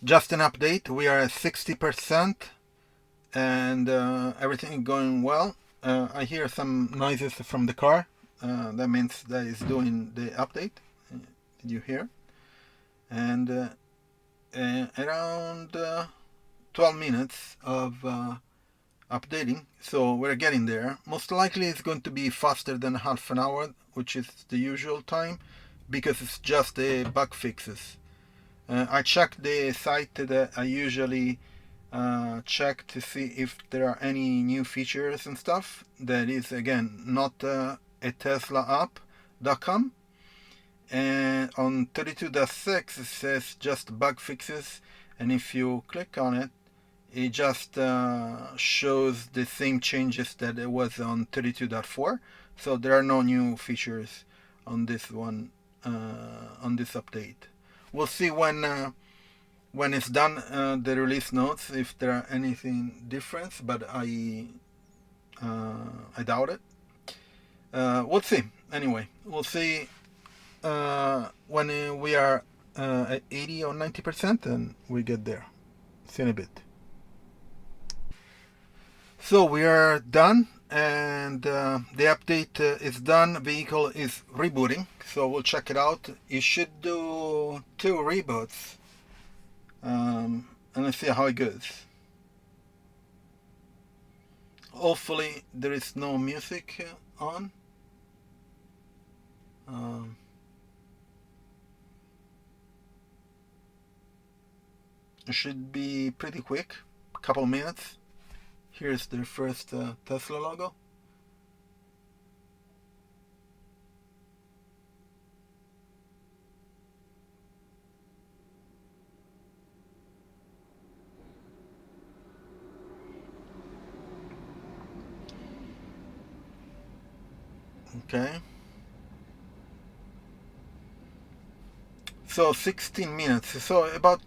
Just an update. We are at 60% and everything is going well. I hear some noises from the car. That means that it's doing the update. Did you hear? And around 12 minutes of updating, so we're getting there. Most likely it's going to be faster than half an hour, which is the usual time, because it's just the bug fixes. I checked the site that I usually check to see if there are any new features and stuff. That is, again, not a teslaapp.com. And on 32.6 it says just bug fixes, and if you click on it, it just shows the same changes that it was on 32.4. So there are no new features on this one, on this update. We'll see when it's done, the release notes, if there are anything different, but I doubt it. We'll see. Anyway, we'll see when we are at 80 or 90%, and we get there. See you in a bit. So we are done, and the update is done. Vehicle is rebooting, so we'll check it out. You should do 2 reboots, and let's see how it goes. Hopefully there is no music on. It should be pretty quick, a couple minutes. Here's the first Tesla logo. Okay. So 16 minutes. So about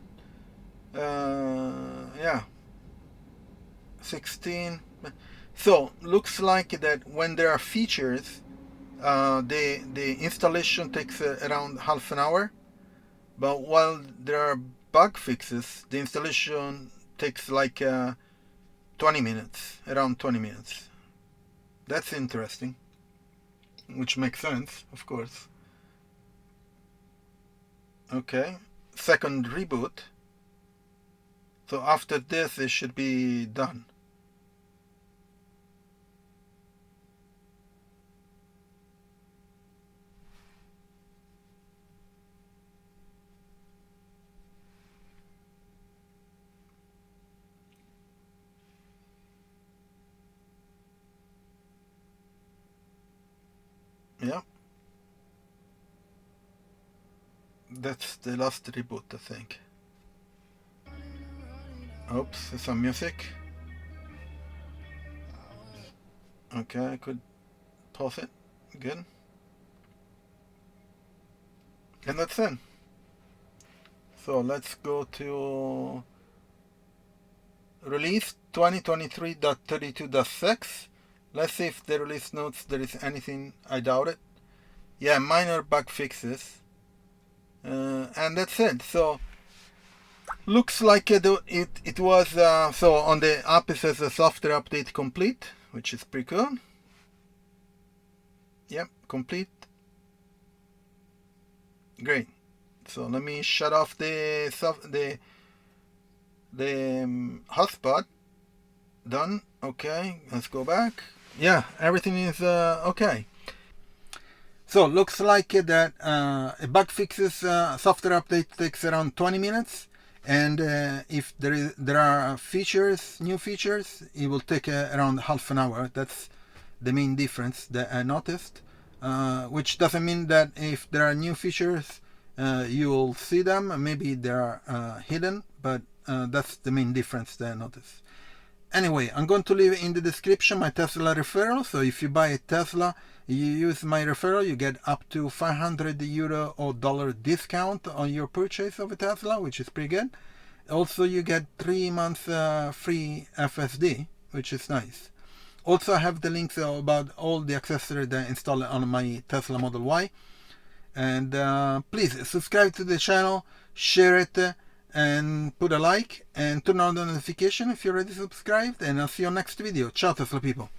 yeah, 16. So looks like that when there are features, the installation takes around half an hour, but while there are bug fixes, the installation takes like 20 minutes, around 20 minutes. That's interesting, which makes sense, of course. Okay, second reboot. So after this, it should be done. Yeah. That's the last reboot, I think. Oops, there's some music. Okay, I could pause it. Good. And that's it. So let's go to release 2023.32.6. Let's see if the release notes there is anything. I doubt it. Yeah, minor bug fixes. And that's it. So looks like it was so on the app it says a software update complete, which is pretty cool. Yep, complete. Great. So let me shut off the hotspot. Done. Okay, let's go back. Yeah, everything is okay. So looks like that a bug fixes software update takes around 20 minutes, and if there are new features, it will take around half an hour. That's the main difference that I noticed, which doesn't mean that if there are new features you will see them. Maybe they are hidden, but that's the main difference that I noticed. Anyway, I'm going to leave in the description my Tesla referral. So if you buy a Tesla, you use my referral, you get up to €500 or dollar discount on your purchase of a Tesla, which is pretty good. Also, you get 3 months free FSD, which is nice. Also, I have the links about all the accessories that I installed on my Tesla Model Y. And please subscribe to the channel, share it, and put a like and turn on the notification if you're already subscribed, and I'll see you on next video. Ciao Tesla people.